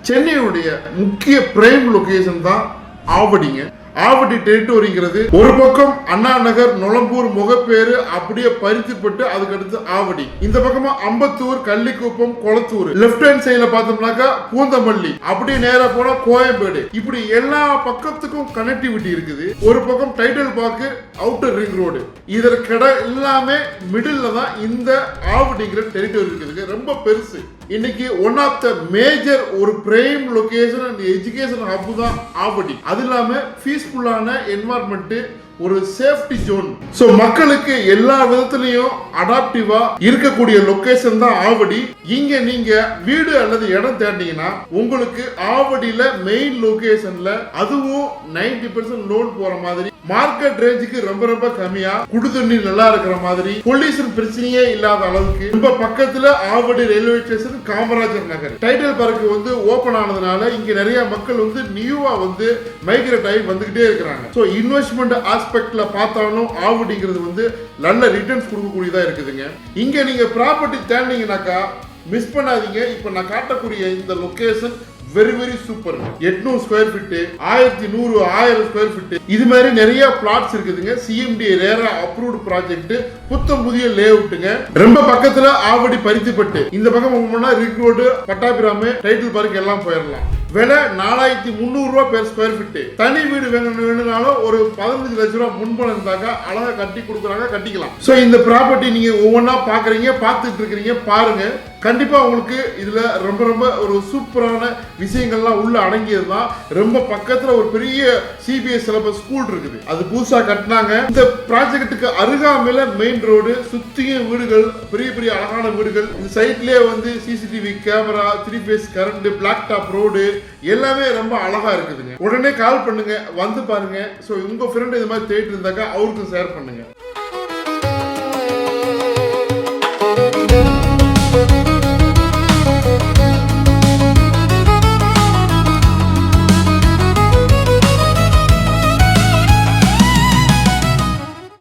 சென்னையுடைய முக்கிய prime location தான் ஆவடிங்க. ஆவடி டெரிட்டோரிங்கிறது ஒரு பக்கம் அண்ணா நகர், நொளம்பூர், முகப்பேரு அப்படியே பருத்திப்பட்டு, அதுக்கடுத்து ஆவடி. இந்த பக்கமா அம்பத்தூர், கள்ளிக்குப்பம், கொளத்தூர். லெப்ட் ஹேண்ட் சைடுல பார்த்தோம்னாக்கா பூந்தமல்லி, அப்படியே நேரா போனா கோயம்பேடு. இப்படி எல்லா பக்கத்துக்கும் கனெக்டிவிட்டி இருக்குது. ஒரு பக்கம் Tidel park, outer ring road, இதற்கிட எல்லாமே மிடில் தான் இந்த ஆவடிங்கிற டெரிட்டோரி இருக்குது. ரொம்ப பெருசு. இன்னைக்கு ஒன் ஆஃப் த மேஜர் ஒரு prime location and education hub தான் ஆவடி. அது இல்லாம பீஸ்ஃபுல்லான என்வாயர்மெண்ட், ஒரு சேஃப்டி ஜோன். சோ மக்களுக்கு எல்லா விதத்திலையும் அடாப்டிவா இருக்கக்கூடிய லொகேஷன் தான் ஆவடி. இங்க நீங்க வீடு அல்லது இடம் தேடிங்கன்னா உங்களுக்கு ஆவடியில மெயின் லொகேஷன்ல, அதுவும் 90% லோன் போற மாதிரி, மார்க்கெட் ரேஞ்சுக்கு ரொம்ப ரொம்ப கம்மியா, குடி தண்ணி நல்லா இருக்கிற மாதிரி, பொல்யூஷன் பிரச்சனையே இல்லாத அளவுக்கு ரொம்ப பக்கத்துல Avadi railway station, Kamarajar Nagar. Title park வந்து ஓபன் ஆனதுனால இங்க நிறைய மக்கள் வந்து நியூவா வந்து மைக்ரேட் ஆகி வந்துகிட்டே இருக்கிறாங்க. சோ இன்வெஸ்ட்மெண்ட் ஆஸ்பெக்ட்ல பார்த்தாலும் ஆவடிங்கிறது வந்து நல்ல ரிட்டர்ன்ஸ் கொடுக்கக்கூடியதா இருக்குதுங்க. இங்க நீங்க ப்ராப்பர்ட்டி தேடினீங்கன்னாக்கா மிஸ் பண்ணாதீங்க. இப்ப நான் காட்டக்கூடிய இந்த location very very super. 800 square feet, 1100, 1000 square feet, இது மாதிரி நிறைய பிளாட்ஸ் இருக்குதுங்க. சிஎம்டி ரேரா அப்ரூவ்ட் ப்ராஜெக்ட், புத்தம் புதிய லேஅவுட்டுங்க. ரொம்ப பக்கத்துல ஆவடி பருத்திப்பட்டு, இந்த பக்கம் போனா rig road, Pattabiram, title park எல்லாம் போயிடலாம். விலை 4300 ரூபாய் பெர் ஸ்கொயர் ஃபீட். தனி வீடு வேணும்னாலும் ஒரு 15 லட்சம் ரூபாய் முன்பணம் இருந்தாக்கா அழகா கட்டி கொடுக்குறாங்க, கட்டிக்கலாம். சோ இந்த ப்ராப்பர்ட்டி நீங்க ஒவ்வொன்றா பாக்குறீங்க, பார்த்துட்டு இருக்கிறீங்க, பாருங்க. கண்டிப்பா உங்களுக்கு இதுல ரொம்ப ரொம்ப ஒரு சூப்பரான விஷயங்கள்லாம் உள்ள அடங்கியது தான். ரொம்ப பக்கத்துல ஒரு பெரிய சிபிஎஸ் சிலபஸ் ஸ்கூல் இருக்குது, அது புதுசா கட்டினாங்க. இந்த ப்ராஜெக்ட்டுக்கு அருகாமையில மெயின் ரோடு, சுத்தியும் வீடுகள், பெரிய பெரிய அழகான வீடுகள். இந்த சைட்லயே வந்து CCTV camera, 3 phase current, black top road, எல்லாமே ரொம்ப அழகா இருக்குதுங்க. உடனே கால் பண்ணுங்க, வந்து பாருங்க. சோ உங்க ஃப்ரெண்ட் இது மாதிரி தேடிட்டு இருந்தாக்கா அவருக்கும் ஷேர் பண்ணுங்க.